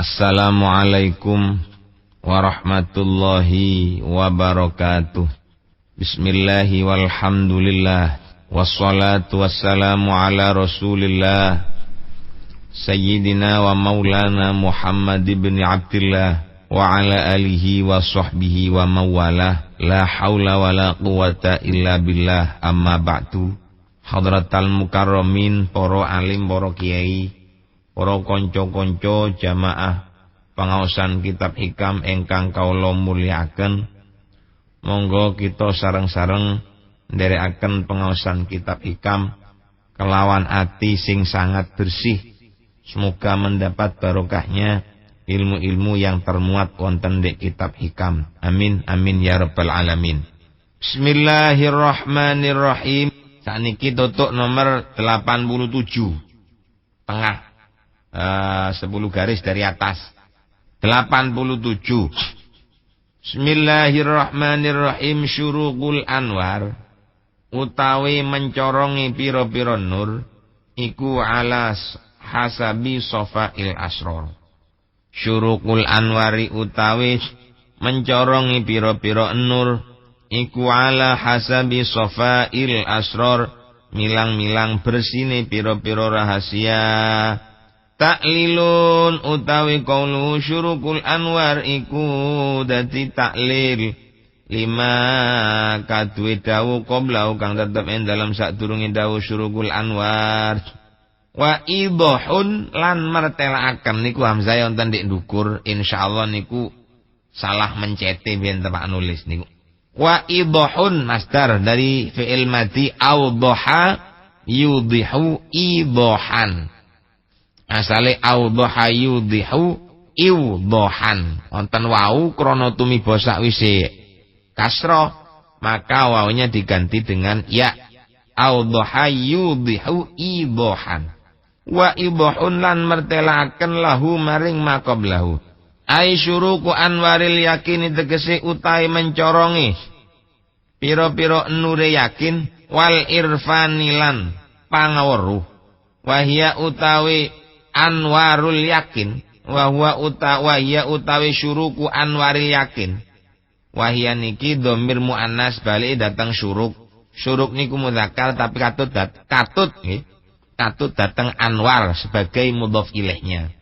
Assalamualaikum warahmatullahi wabarakatuh. Bismillahi walhamdulillah. Wassalatu wassalamu ala rasulillah Sayyidina wa maulana Muhammad ibn Abdillah wa ala alihi wa sahbihi wa mawalah. La hawla wa la quwata illa billah. Amma ba'du. Hadratal mukarramin, para alim, para kiai, para konco-konco jamaah pangaosan kitab hikam ingkang kaula mulyakaken. Monggo kita sareng-sareng nderekaken pangaosan kitab hikam kelawan ati sing sangat bersih. Semoga mendapat barokahnya ilmu-ilmu yang termuat wonten di kitab hikam. Amin amin ya rabbal alamin. Bismillahirrahmanirrahim. Sakniki tutuk nomor 87. Tengah 10 garis dari atas. 87. Bismillahirrahmanirrahim. Syuruqul anwar utawi mencorongi pira-pira nur iku ala hasabi sofail asror. Syuruqul anwari utawi mencorongi pira-pira nur iku ala hasabi sofail asror, milang-milang bersine pira-pira rahasia. Taklilun utawi qaulu syuruqul anwar iku dadi taklil lima kadue dawu qablau kang tetep ing dalam sadurunge dawu syuruqul anwar. Wa idhahun lan martelaaken niku hamzah wonten dik ndukur, insyaallah niku salah mencete biyen tepak nulis niku. Wa idhahun masdar dari fi'il madhi awdaha yudhihu idhahan. Asale awdaha yudhihu iwdahan. Wonten wau krana tumiba sakwise kasrah, maka waunya diganti dengan ya. Awdaha yudhihu idhahan. Wa idhahun lan mertelaken lahu maring maqablahu. Ai syuruku anwaril yakini tegese utahe mencorongi pira-pira nure yakin wal irfanilan pangaweruh. Wahia utawi anwarul yakin wa huwa wahia utawi syuruku anwaril yakin. Wahia niki dhamir muannas balik datang syuruk. Syuruk niku mudzakkar tapi katut datang anwar sebagai mudhaf ilaihnya.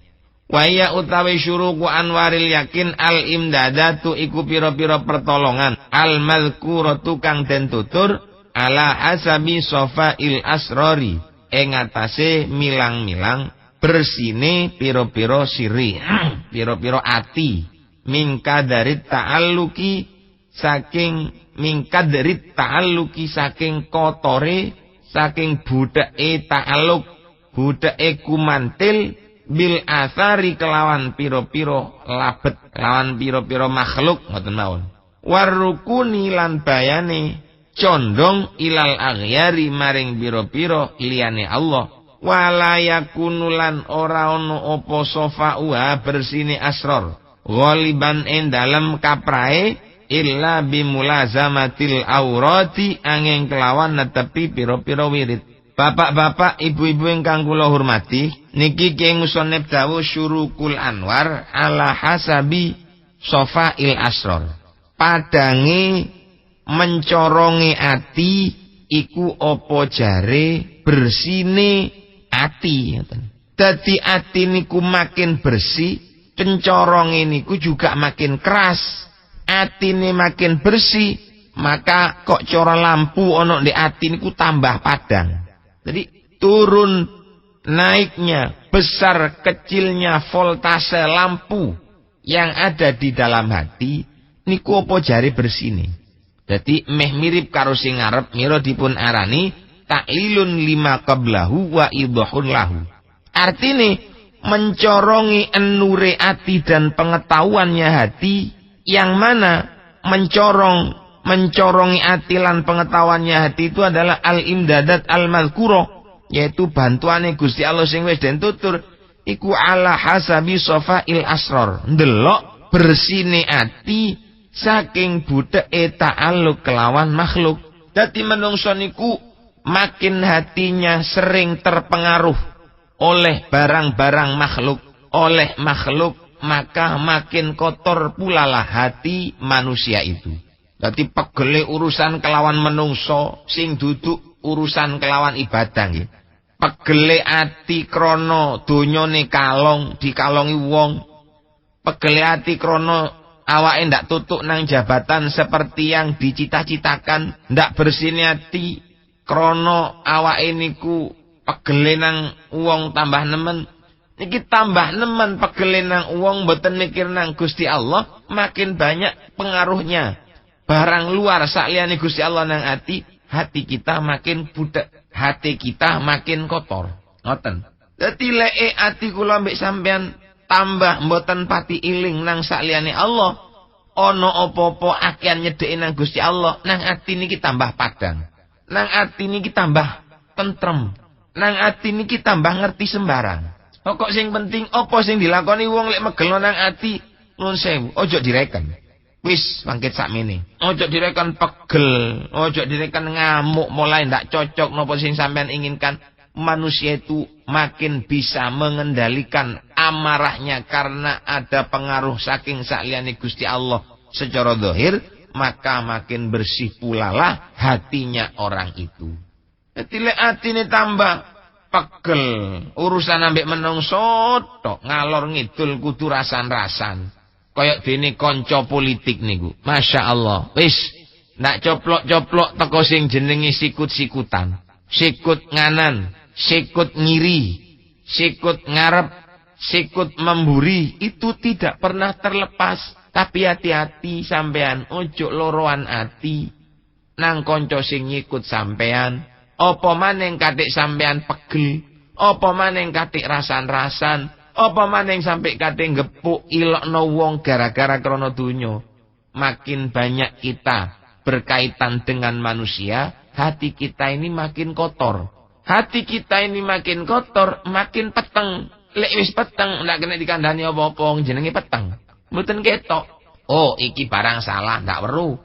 Wahia utawi syuruku anwaril yakin al imdadatu iku pira-pira pertolongan al mazkuratu kang den tutur ala hasabi sofail asrori ing atase milang-milang bersine pira-pira siri pira-pira ati mingkadarit ta'alluki saking kotore saking budake ta'alluq budake kumantil bil asari kelawan pira-pira labet kelawan pira-pira makhluk ngoten mawon. Warukuni lan bayane condong ilal aghyari maring pira-pira liyane Allah. Wala yakunu lan ora ana apa sofa'uha bersine asror ghaliban ing dalem kaprae illa bimulazamatil aurati angin kelawan netepi pira-pira wirid. Bapak-bapak, ibu-ibu ingkang kula hormati, niki Kyai Musannif dawuh syuruqul anwar ala hasabi sofail asror. Padange mencorongi ati iku apa jare bersine ati. Dadi ati niku makin bersih, pencoronge niku juga makin keras. Atine makin bersih, maka kok cara lampu ana di ati niku tambah padang. Jadi turun naiknya, besar kecilnya voltase lampu yang ada di dalam hati niku apa jare bersine. Jadi meh mirip karo sing ngarep mira dipun arani taklilun lima qablahu wa idhahun lahu. Artine mencorongi enure ati dan pengetahuannya hati, yang mana mencorongi ati lan pengetahuannya hati itu adalah al-imdadat al-mazkura, yaitu bantuane Gusti Allah sing wis den tutur iku ala hasabi sofail asror. Ndelok bersine ati saking budeke ta'alluq kelawan makhluk. Dadi menungso niku makin hatinya sering terpengaruh oleh barang-barang makhluk, oleh makhluk maka makin kotor pula lah hati manusia itu. Dadi pegele urusan kelawan menungso sing duduk urusan kelawan ibadah nggih. Pegele ati krana donyane kalong dikalongi wong. Pegele ati krana awake ndak tutuk nang jabatan seperti yang dicita-citakan, ndak bersine ati krana awake niku pegele nang wong tambah nemen. Niki tambah nemen pegele nang wong mboten mikir nang Gusti Allah, makin banyak pengaruhnya barang luar sakliyane Gusti Allah nang hati kita makin budak, hati kita makin kotor. Ngoten. Dadi leke ati kula mbek sampean tambah mboten pati iling nang sakliyane Allah, ana apa-apa akehan nyedheki nang Gusti Allah, nang ati niki tambah padang. Nang ati niki tambah tentrem. Nang ati niki tambah ngerti sembarang. Pokok sing penting apa sing dilakoni wong lek megel nang ati, nuwun sewu, ojo direken. Wis mangkit sakmene. Ojo direken pegel, ojo direken ngamuk mulai ndak cocok napa sing sampean inginkan. Manusia itu makin bisa mengendalikan amarahnya karena ada pengaruh saking sakliyane Gusti Allah secara zahir, maka makin bersih pula lah hatinya orang itu. Dadi lek atine tambah pegel, urusan ambek menungso tok ngalor ngidul kudu rasan-rasan. Kayak dene kanca politik niku. Masya Allah. Wis ndak coplok-coplok teko sing jenenge sikut-sikutan. Sikut nganan, sikut ngiri, sikut ngarep, sikut memburi, itu tidak pernah terlepas. Tapi hati-hati sampean, ojo loroan ati nang kanca sing nyikut sampean. Apa maneng katik sampean pegel, apa maneng katik rasan-rasan, apa maneng sampai katik ngepuk ilokno wong gara-gara krana donya. Makin banyak kita berkaitan dengan manusia, hati kita ini makin kotor. Hati kita ini makin kotor, makin peteng. Lek wis peteng, ndak kena dikandani apa-apa, jenenge peteng. Mboten ketok. Oh, iki barang salah, ndak weruh.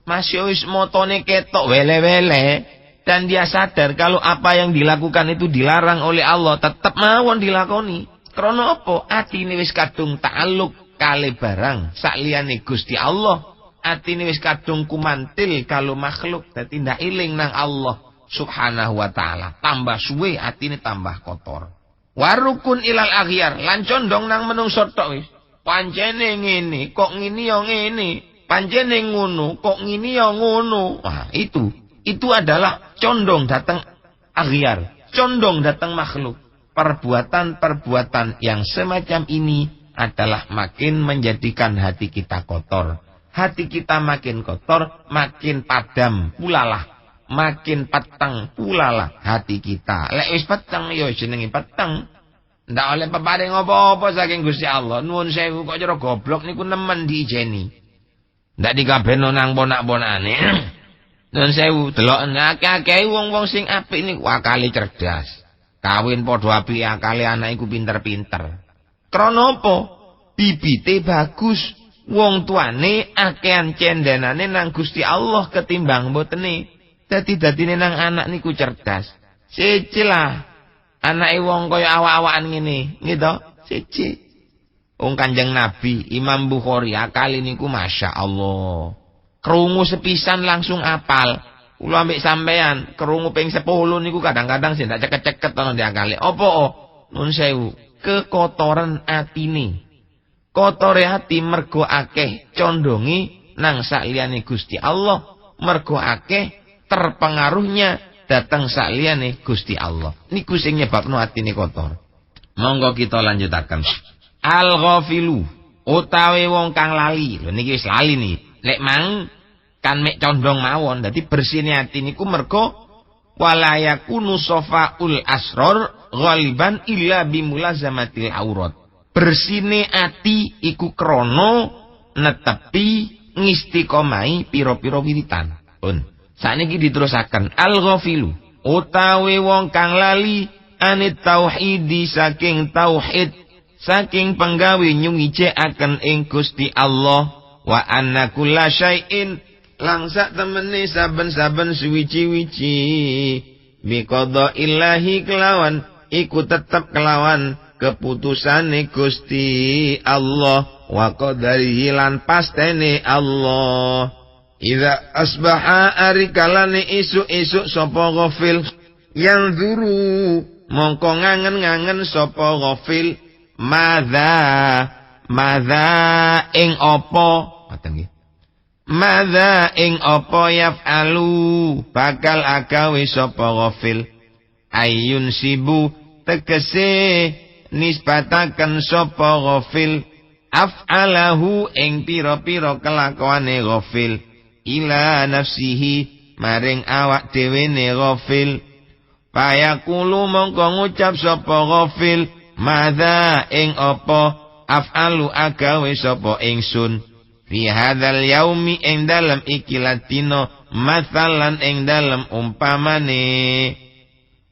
Masih wis motone ketok wele-wele. Dan dia sadar kalau apa yang dilakukan itu dilarang oleh Allah, tetap mawon dilakoni. Krana apa? Atine wis kadung ta'alluq kali barang sakliyane Gusti Allah. Atine wis kadung kumantil kalau makhluk, dadi ndak iling nang Allah Subhanahu wa taala. Tambah suwe atine tambah kotor. Warukun ilal aghyar, lan condong nang menungso tok wis. Pancene ngene, kok ngene ya ngene. Pancene ngono, kok ngene ya ngono. Wah, itu adalah condong datang aghyar, condong datang makhluk. Perbuatan-perbuatan yang semacam ini adalah makin menjadikan hati kita kotor. Hati kita makin kotor, makin padam pulalah, makin peteng pulalah hati kita. Lek wis peteng ya jenenge peteng. Ndak oleh peparing apa-apa saking Gusti Allah. Nuwun sewu kok cara goblok niku nemen diijeni. Ndak dikabehno nang ponak-ponakane. Nuwun sewu, delok akeh-akeh wong-wong sing apik niku akale cerdas. Kawin padha apik akale anak iku pinter-pinter. Krana apa? Bibite bagus. Wong tuane akehan cendenane nang Gusti Allah ketimbang mbotene. Dadi-dadine nang anak niku cerdas. Siji lah. Anake wong kaya awak-awakan ngene, nggih to? Siji. Wong Kanjeng Nabi Imam Bukhari akale niku Masya Allah. Krungu sepisan langsung apal. Kula ambek sampean krungu ping 10 niku kadang-kadang sing ndak ceket-ceket ana diakale. Apa? Nun sewu, kekotoran atine. Kotore hati mergo akeh condongi nang sakliyane Gusti Allah, mergo akeh terpengaruhnya datang sakliyane Gusti Allah. Niku sing nyebabno atine kotor. Monggo kita lanjutaken. Al-ghafilu utawi wong kang lali. Lho niki wis lali nih. Lek mang kan mek condong mawon, dadi bersine ati niku mergo wala yakunu safaul asror ghaliban illa bimulazamatil aurat. Bersine ati iku krana netepi ngistiqomai pira-pira wiritan. Pun sakniki diterusaken al-ghafilu utawi wong kang lali anit tauhidi saking tauhid, saking penggawe nyungijekaken ing Gusti Allah. Wa anna kulla syai'in lang sak temene saben-saben suwiji-wiji biqada ilahi kelawan iku tetep kelawan keputusane Gusti Allah wa qadarihi lan pastene Allah. Idza asbaha arikalane isuk-isuk sapa ghafil yang zuru mongko ngangen-ngangen sapa ghafil madza ing apa ngoten nggih. Madza ing apa yaf'alu bakal agawe sapa ghafil ayun sibu tegese nisbataken sapa ghafil af'alahu ing pira-pira kelakuane ghafil ila nafsihi maring awak dhewe ne ghafil payakulu mongko ngucap sapa ghafil madza ing apa af'alu agawe sapa ingsun fi hadzal yaumi ing dalem ikilatino mathalan ing dalem umpamane.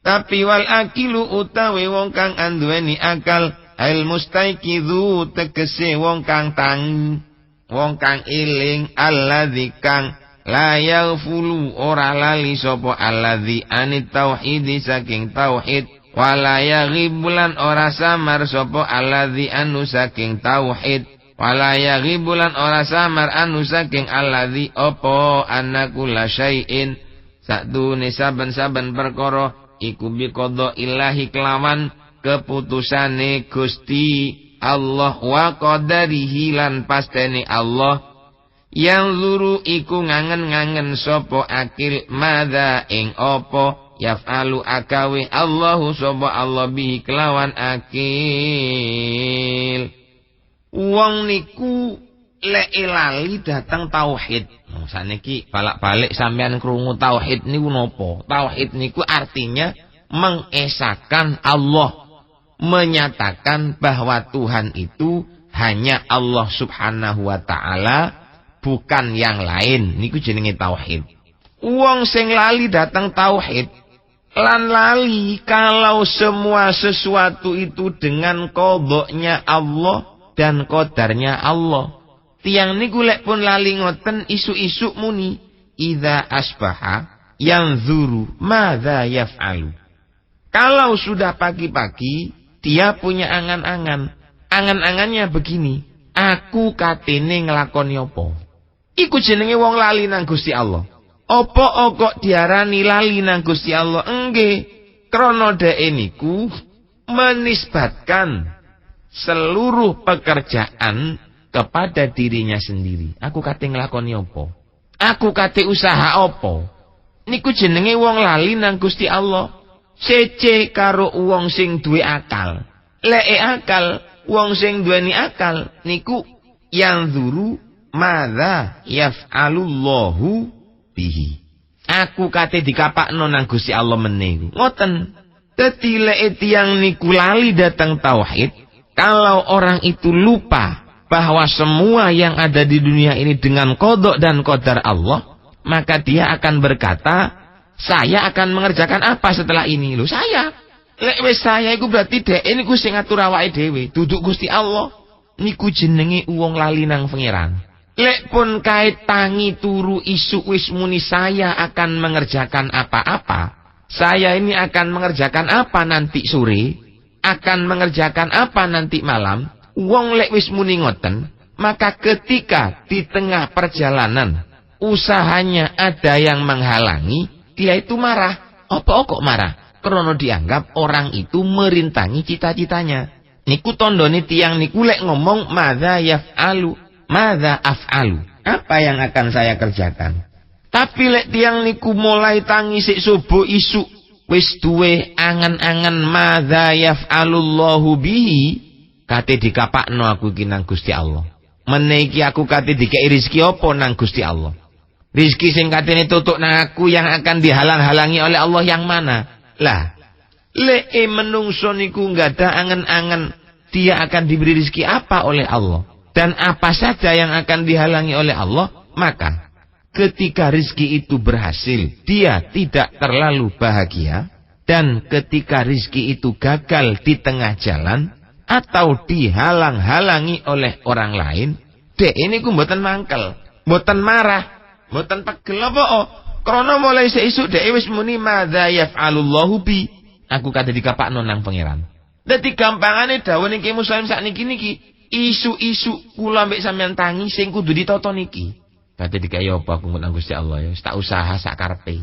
Tapi wal akilu utawi wong kang anduweni akal al mustaiqidhu tegese wong kang tangi wong kang eling alladzi kang la yaghfulu ora lali sapa alladzi anit tauhid saking tauhid wala yaghibulan ora samar sapa alladzi anu saking tauhid wala yaghibulan ora samar anu saking alladzi apa annakula syai'in sadune saben-saben perkara iku biqadha ilahi kelawan keputusane Gusti Allah wa qadarihi lan pastene Allah yang zuru iku ngangen-ngangen sapa akil madza ing apa yaf'alu akawe Allahu sapa Allah bihi kelawan akil. Wong niku lek lali datang tauhid. Saniki balak-balik sampean krungu tauhid niku napa? Tauhid niku artinya mengesahkan Allah, menyatakan bahwa Tuhan itu hanya Allah Subhanahu wa taala, bukan yang lain. Niku jenenge tauhid. Wong sing lali datang tauhid lan lali kalau semua sesuatu itu dengan qadanya Allah dan qadarnya Allah. Tiang niku lek pun lali ngoten isu-isu muni idza asbaha yanzuru madza yaf'alu. Kalau sudah pagi-pagi dia punya angan-angan. Angan-angannya begini, aku katene nglakoni apa? Iku jenenge wong lali nang Gusti Allah. Apa kok diarani lali nang Gusti Allah? Nggih, krana dhek niku menisbatkan seluruh pekerjaan kepada dirinya sendiri. Aku kate nglakoni apa? Aku kate usaha apa? Niku jenenge wong lali nang Gusti Allah. Sece karo wong sing duwe akal. Lek akal, wong sing duweni akal niku yang zuru madza yaf'alullahu bihi. Aku kate dikapakno nang Gusti Allah meneh. Ngoten. Dadi lek tiyang niku lali datang tauhid, kalau orang itu lupa bahwa semua yang ada di dunia ini dengan qada dan qadar Allah, maka dia akan berkata, saya akan mengerjakan apa setelah ini? Lho saya. Lek wis saya iku berarti dhek niku sing ngatur awake dhewe, duduk Gusti Allah. Niku jenenge wong lali nang pangeran. Lek pun kait tangi turu isuk wis muni saya akan mengerjakan apa-apa. Saya ini akan mengerjakan apa nanti sore, akan mengerjakan apa nanti malam. Wong lek wis muni ngoten, maka ketika di tengah perjalanan usahanya ada yang menghalangi, dia itu marah. Apa kok marah? Karena dianggap orang itu merintangi cita-citanya. Niku tandane tiyang niku lek ngomong madza yaf'alu, madza af'alu. Apa yang akan saya kerjakan? Tapi lek tiyang niku mulai tangi sik subuh isuk wis duwe angan-angan madza yaf'alullahu bihi, kate dikapakno aku iki nang Gusti Allah. Meniki aku kate dikei rezeki apa nang Gusti Allah? Rezeki sing katene tutuk nang aku yang akan dihalang-halangi oleh Allah yang mana? Lah, lek menungso niku enggak ada angan-angan dia akan diberi rezeki apa oleh Allah dan apa saja yang akan dihalangi oleh Allah, maka ketika rezeki itu berhasil, dia tidak terlalu bahagia, dan ketika rezeki itu gagal di tengah jalan atau dihalang-halangi oleh orang lain, dek ini ku mboten mangkel, mboten marah, mboten pegel apa krana mulai seisuk dek wis muni madza yaf'alullahu bi, aku kate dikapakno nang pangeran. Dadi gampangane dawuh niki muslim sakniki isu-isu kula mbek sampean tangi sing kudu ditata niki. Dadi dikai apa aku nang Gusti Allah ya, tak usaha sak karepe.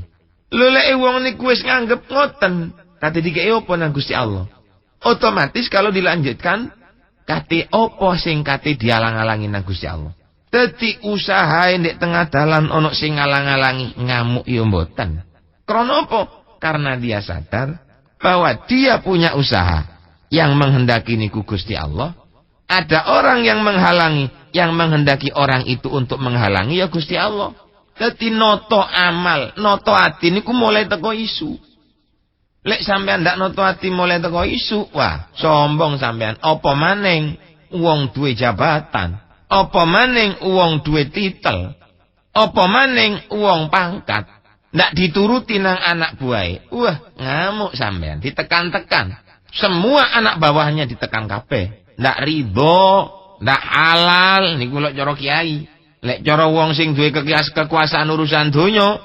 Lho lek wong niku wis nganggep ngoten, dadi dikai apa nang Gusti Allah? Otomatis kalau dilanjutkan kate apa sing kate dialang-alangi nang Gusti Allah. Dadi usahae ndek tengah dalan ana sing ngalang-alangi, ngamuk ya mboten. Krana apa? Karena dia sadar bahwa dia punya usaha yang menghendaki niku Gusti Allah. Ada orang yang menghalangi, yang menghendaki orang itu untuk menghalangi ya Gusti Allah. Dadi noto amal, noto ati niku mulai teko isu. Lek sampean ndak noto ati mulai teko isu, wah, sombong sampean. Apa maning wong duwe jabatan, apa maning wong duwe titel, apa maning wong pangkat, ndak dituruti nang anak buahe. Wah, ngamuk sampean, ditekan-tekan. Semua anak bawahnya ditekan kabeh. Ndak ridho, ndak halal niku lek cara kiai. Lek cara wong sing duwe kekuasaan urusan donya,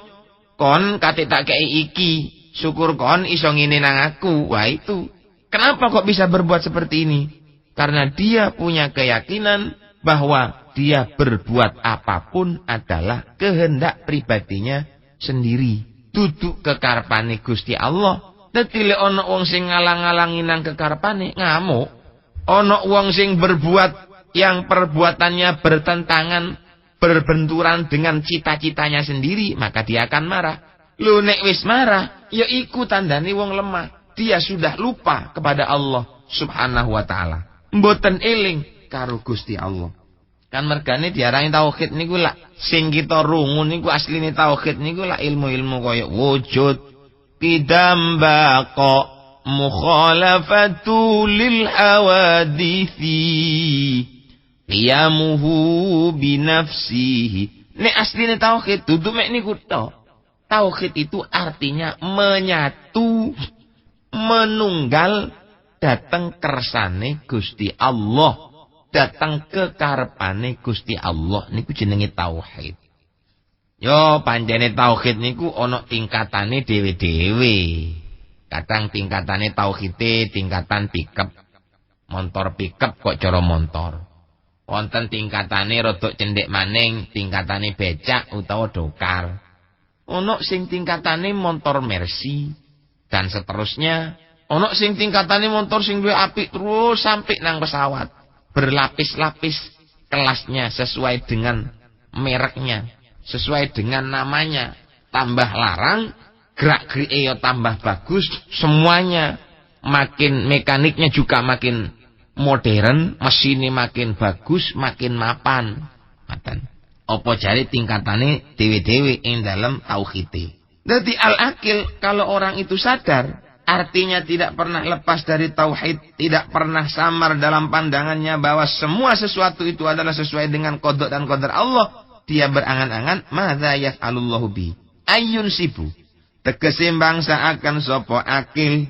kon kate tak kei iki, syukur kon iso ngene nang aku. Wah itu. Kenapa kok bisa berbuat seperti ini? Karena dia punya keyakinan bahwa dia berbuat apapun adalah kehendak pribadinya sendiri. Duduk kekarepane Gusti Allah. Dadi lek ana wong sing ngalang-alangi nang kekarepane ngamuk. Ana wong sing berbuat yang perbuatannya bertentangan, berbenturan dengan cita-citanya sendiri, maka dia akan marah. Lho nek wis marah, ya iku tandane wong lemah. Dia sudah lupa kepada Allah Subhanahu wa taala. Mboten eling karo Gusti Allah. Kan mergane diarani tauhid niku lak sing kita rungu niku asline tauhid niku lak ilmu-ilmu kaya wujud, qidam baqa, mukhalafatu lil hawadithi, qiyamuhu binafsihi. Nek asline tauhid dudu mek niku tok. Tauhid itu artinya menyatu, menunggal dateng kersane Gusti Allah, dateng kekarepane Gusti Allah niku jenenge tauhid. Yo pancene tauhid niku ana tingkatane dhewe-dhewe. Kadang tingkatane tauhide tingkatan pickup. Motor pickup kok cara motor. Wonten tingkatane rodok cendhek maning, tingkatane becak utawa dokar. Ono sing tingkatane motor Mercy dan seterusnya. Ono sing tingkatane motor sing duwe apik terus sampai nang pesawat. Berlapis-lapis kelasnya sesuai dengan mereknya, sesuai dengan namanya. Tambah larang, gerak-gerike ya tambah bagus, semuanya makin mekaniknya juga makin modern, mesinnya makin bagus, makin mapan. Maten. Apa jare tingkatane dewe-dewe ing dalam tauhid. Dadi al-akil kalau orang itu sadar, artinya tidak pernah lepas dari tauhid, tidak pernah samar dalam pandangannya bahwa semua sesuatu itu adalah sesuai dengan qada dan qadar Allah, dia berangan-angan madza yaf'alullahu bi. Ayyun sibu. Tegese bangsa akan sapa akil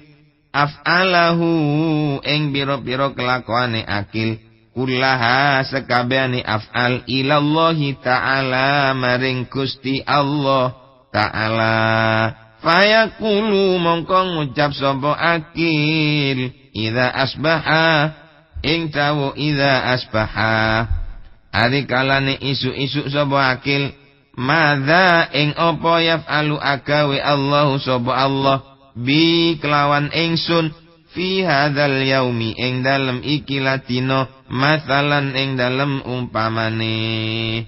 af'alahu ing biro-biro kelakuane akil kullaha sekabehane af'al ilallahi ta'ala maring Gusti Allah ta'ala fayaqulu mongko ngucap sapa akil idza asbaha ing tawu idza asbaha ari kalane isu-isu sapa akil madza ing apa yaf'alu agawe Allah sapa Allah bi kelawan ingsun fi hadzal yaumi ing dalem iki latino masalan ing dalem umpamane.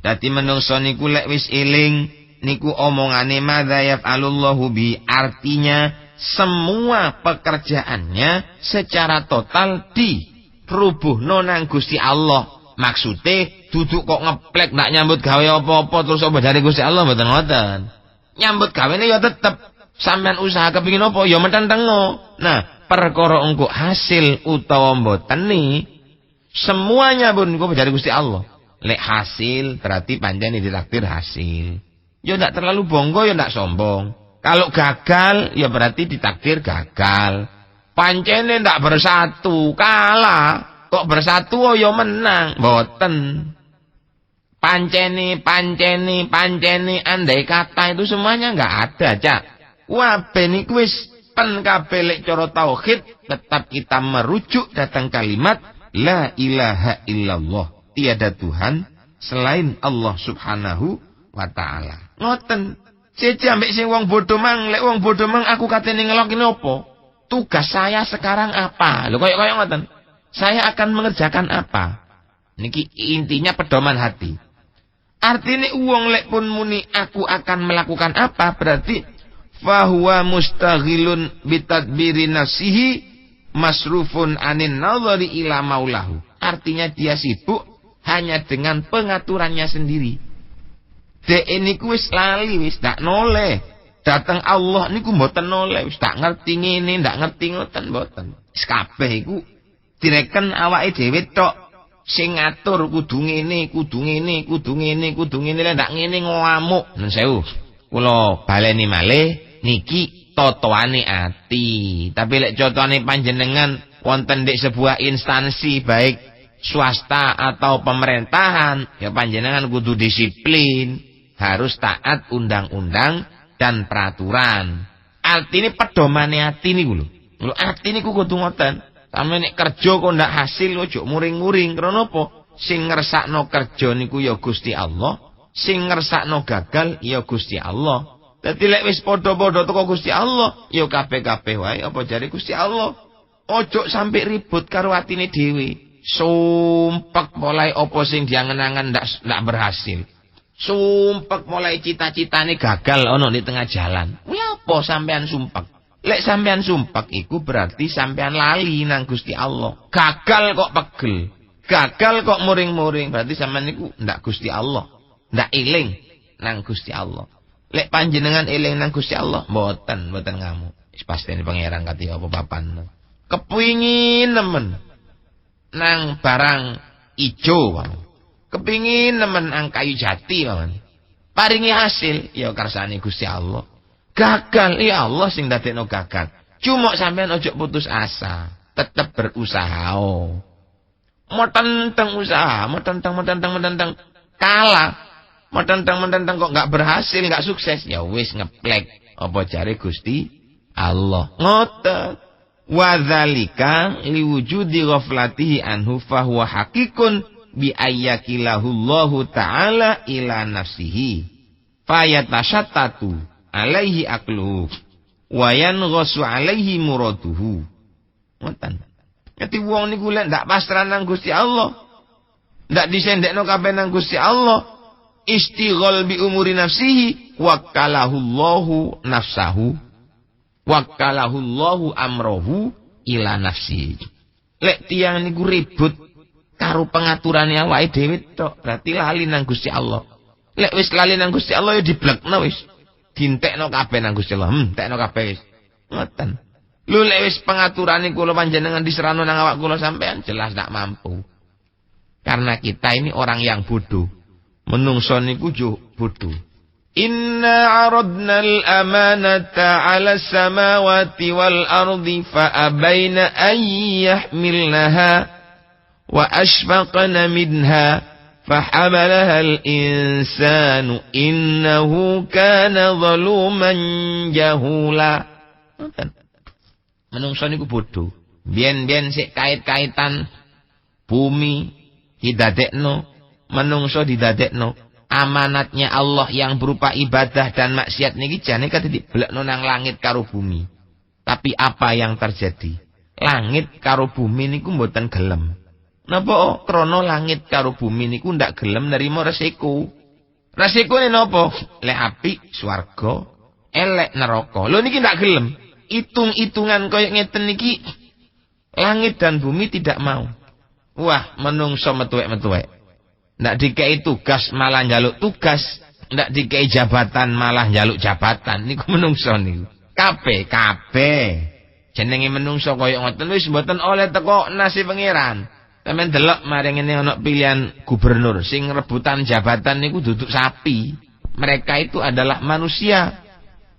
Dadi menungso niku lek wis eling niku omongane madza yaf'alullahu bi, artinya semua pekerjaannya secara total dirubuhno nang Gusti Allah. Maksude duduk kok ngeplek ndak nyambut gawe apa-apa terus apa jare Gusti Allah mboten ngoten. Nyambut gawene ya tetep sampean usaha kepengin apa ya mententengo. Nah, perkara engko hasil utawa mboten ni semuanya pun engko jare Gusti Allah. Lek hasil berarti pancen ditakdir hasil. Ya ndak terlalu bonggo ya ndak sombong. Kalau gagal ya berarti ditakdir gagal. Pancene ndak bersatu, kalah. Kok bersatu oh ya menang, mboten. Pancene andai kata itu semuanya enggak ada, Cak. Wah, ben iku wis Pen kabeh lek cara tauhid tetap kita merujuk datang kalimat la ilaha illallah. Tiada Tuhan selain Allah Subhanahu wa taala. Ngoten. Siji ambek sing wong bodho mang, lek wong bodho mang aku katene ngelok ini apa? Tugas saya sekarang apa? Lho koyo ngoten. Saya akan mengerjakan apa? Niki intinya pedoman hati. Artinya wong lek pun muni aku akan melakukan apa, berarti fahuwa mustaghilun bitadbiri nafsihi masrufun anin nadhari ila maulahu. Artinya dia sibuk hanya dengan pengaturannya sendiri. Dek niku wis lali, wis tak noleh. Datang Allah niku mboten noleh, wis tak ngerti ngene, ndak ngerti ngoten mboten. Wis kabeh iku direken awake dhewe tok. Sing ngatur kudu ngene, kudu ngene, kudu ngene, kudu ngene, lek ndak ngene ngamuk. Nun sewu. Kula baleni malih niki totoane ati. Tapi lek contohane panjenengan wonten di sebuah instansi baik swasta atau pemerintahan, ya panjenengan kudu disiplin, harus taat undang-undang dan peraturan. Artine pedomane ati niku lho. Lho ati niku kudu ngoten. Sampe nek kerja kok ndak hasil ojo muring-muring. Karena apa? Sing ngersakno kerja niku ya Gusti Allah, sing ngersakno gagal ya Gusti Allah. Dadi lek wis padha-padha teko Gusti Allah, ya kabeh-kabeh wae apa jare Gusti Allah. Ojo sampe ribut karo atine dhewe. Sumpek mulai apa sing diangen-angen ndak berhasil. Sumpek mulai cita-citane gagal ana di tengah jalan. Kuwi apa sampean sumpek? Lek sampean sumpek iku berarti sampean lali nang Gusti Allah. Gagal kok pegel. Gagal kok muring-muring, berarti sampean niku ndak Gusti Allah. Ndak eling nang Gusti Allah. Lek panjenengan eling nang Gusti Allah, mboten ngamuk. Wis pastine pangeran kate apa papan. Kepingin nemen nang barang ijo, kepingin nemen nang kayu jati, paringi hasil ya kersane Gusti Allah. Gagal, ya Allah sing dadekno gagal. Cuma sampean ojo putus asa, tetap berusaha. Metenteng usaha, metenteng kalah. Metenteng kok enggak berhasil, enggak sukses, ya wis ngeplek. Apa jare Gusti Allah. Ngoten. Wa dzalika liwujudi ghaflatihi anhu fa huwa haqiqun bi ayyakilahullahu ta'ala ila nafsihi. Fayatashattatu alaihi akluhu wa yanghasu alaihi muraduhu. Ngoten. Dadi wong niku lek ndak pasrah nang Gusti Allah, ndak disendekno kabeh nang Gusti Allah, istighol bi umuri nafsihi, wakkalahullahu nafsahu, wakkalahullahu amrohu ila nafsihi. Lek tiyang niku ribut karo pengaturane awake dhewe tok, berarti lali nang Gusti Allah. Lek wis lali nang Gusti Allah ya diblekno wis. Dintekno kabeh nang Gusti Allah. Tekno kabeh wis. Ngoten. Lho lek wis pengaturane kula panjenengan diserano nang awak kula sampean jelas ndak mampu. Karena kita ini orang yang bodoh. Menungso niku jo bodoh. Inna 'aradna al-amanata 'ala as-samawati wal ardi fa abaina an yahmilnaha wa ashfaqna minha. فحملها الإنسان إنه كان ظلوما جهولا. Menungso niku bodoh. Biyen-biyen sik kait-kaitan bumi didadekno, menungso didadekno. Amanatnya Allah yang berupa ibadah dan maksiat niki jane kate diblekno nang langit karo bumi. Tapi apa yang terjadi? Langit karo bumi niku mboten gelem. Napa krana langit karo bumi niku ndak gelem nerima resiko. Resikone napa? Lek apik swarga, elek neraka. Lho niki ndak gelem. Hitung-hitungan koyo ngeten niki langit dan bumi tidak mau. Wah, menungso metuwek-metuwek. Ndak dikei tugas malah njaluk tugas, ndak dikei jabatan malah njaluk jabatan. Niku menungso niku. Kabeh. Jenenge menungso koyo ngoten wis mboten oleh teko nasi pangeran. Sampeyan delok maring ngene ana pilihan gubernur sing rebutan jabatan niku duduk sapi. Mereka itu adalah manusia.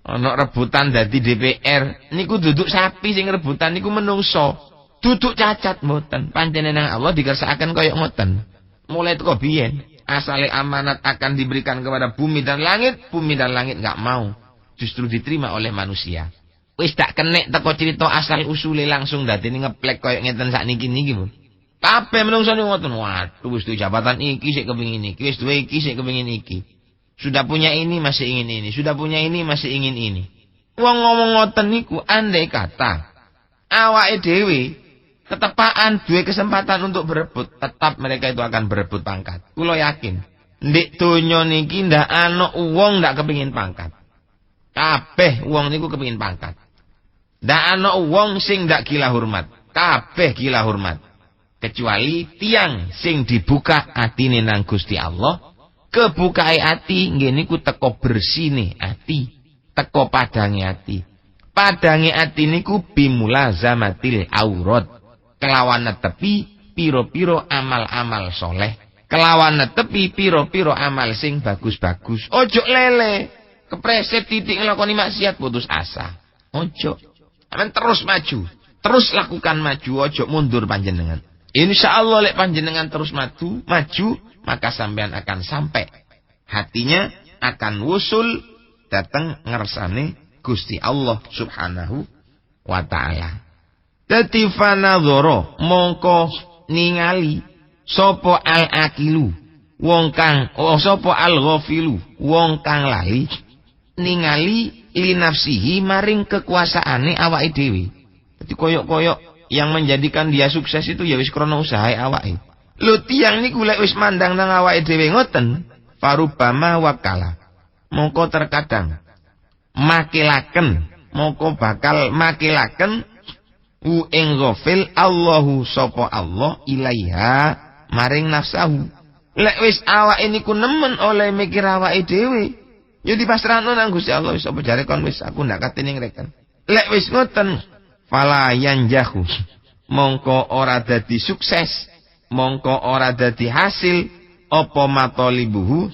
Ana rebutan dadi DPR niku duduk sapi sing rebutan niku menungso. Duduk cacat mboten. Pancen nang Allah dikersakaken kaya ngoten. Mulai teko biyen asale amanat akan diberikan kepada bumi dan langit enggak mau. Justru diterima oleh manusia. wis tak kenek teko cerita asal usule langsung dadine ngeplek koyo ngeten sakniki niki, Pun. Kabeh menungso niku ngoten. Waduh, wis duwe jabatan iki sik kepengin iki, wis duwe iki sik kepengin iki. Sudah punya ini masih ingin ini, sudah punya ini masih ingin ini. Wong ngomong ngoten niku andai kata awake dhewe ketepaan duwe kesempatan untuk berebut, tetap mereka itu akan berebut pangkat. Kula yakin, ndek donya niki ndak ana wong ndak kepengin pangkat. Kabeh wong niku kepengin pangkat. Ndak ana wong sing ndak gila hormat. Kabeh gila hormat. Kecuali tiang sing dibuka atine nang Gusti Allah, kebukae ati nggih niku teko bersine ati, teko padange ati. Padange ati niku bimulazamatil aurat, kelawan netepi piro-piro amal-amal soleh, kelawan netepi piro-piro amal sing bagus-bagus. Ojo lele, kepreset titik nglakoni maksiat putus asa. Ojo, amen terus maju, terus lakukan maju, ojo mundur panjenengan. Insyaallah lek panjenengan terus maju, maka sampean akan sampai. Hatinya akan wusul datang ngersane Gusti Allah Subhanahu wa taala. Dadi fanadzara mongko ningali sapa al-aqilu, wong kang sapa al-ghafilu, wong kang lali ningali li nafsihi maring kekuasaane awake dhewe. Dadi koyok-koyok yang menjadikan dia sukses itu ya wis krana usaha awake. Lho tiyang niku lek wis mandang nang awake dhewe ngoten, farubama wakala. Mongko terkadang makilaken, mongko bakal makilaken ing ghafil Allahu sapa Allah ilaiha maring nafsahu. Lek wis awake niku nemen oleh mikir awake dhewe, ya dipasrahno nang Gusti Allah, wis apa jare kon wis aku ndak katene ngreken. Lek wis ngoten fala yanjahu, mongko ora dadi sukses, mongko ora dadi hasil apa matolibuhu,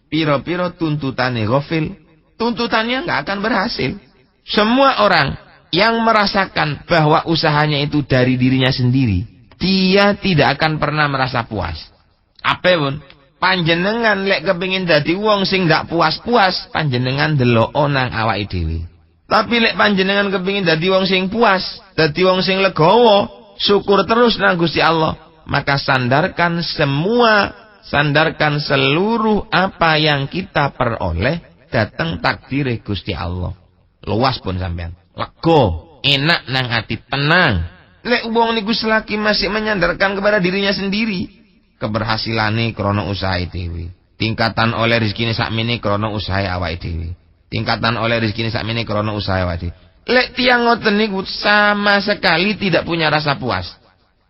piro-piro tuntutane ghafil, tuntutannya nggak akan berhasil. Semua orang yang merasakan bahwa usahanya itu dari dirinya sendiri, dia tidak akan pernah merasa puas. Apa pun panjenengan lek kepengin dadi wong sing ndak puas-puas, panjenengan delok nang awake dhewe. Tapi lek panjenengan kepengin dadi wong sing puas, dadi wong sing legowo, syukur terus nang Gusti Allah, maka sandarkan seluruh apa yang kita peroleh datang takdire Gusti Allah. Luas pun sampean. Lego, enak nang ati, tenang. Lek wong niku selagi masih menyandarkan kepada dirinya sendiri, keberhasilane krana usaha dhewe. Tingkatan oleh rezekine sakmene krana usaha awake dhewe. Tingkatan oleh rezeki sakmene krana usaha wadi. Lek tiyang ngoten niku sama sekali tidak punya rasa puas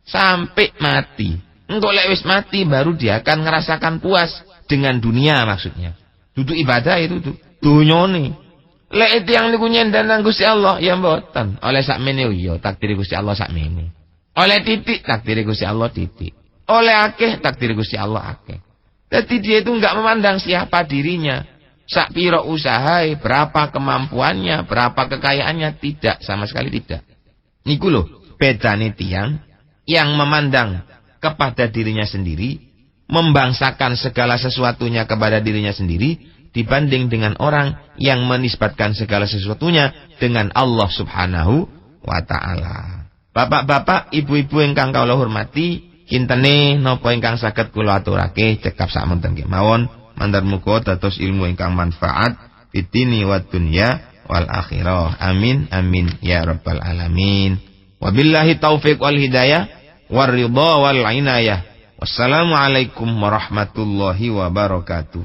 sampai mati. Engko lek wis mati baru dia akan ngerasakan puas dengan dunia maksudnya. Duduk ibadah itu dunyane. Lek tiyang niku nyendan nang Gusti Allah ya mboten. Oleh sakmene ya takdir Gusti Allah sakmene. Oleh titik takdir Gusti Allah titik. Oleh akeh takdir Gusti Allah akeh. Jadi dia itu enggak memandang siapa dirinya. Sak piro usahai, berapa kemampuannya, berapa kekayaannya, tidak, sama sekali tidak. Niku lho, bedane tiyang yang memandang kepada dirinya sendiri, membangsakan segala sesuatunya kepada dirinya sendiri, dibanding dengan orang yang menisbatkan segala sesuatunya dengan Allah Subhanahu wa ta'ala. Bapak-bapak, ibu-ibu ingkang kawula hormati, kintene napa ingkang saged kula aturake cekap sakmonten kemawon. Mandar muga dados ilmu ingkang manfaat fitini wa dunya wal akhirah. Amin amin ya rabbal alamin. Wabillahi taufiq wal hidayah war ridha wal inayah. Wassalamualaikum warahmatullahi wabarakatuh.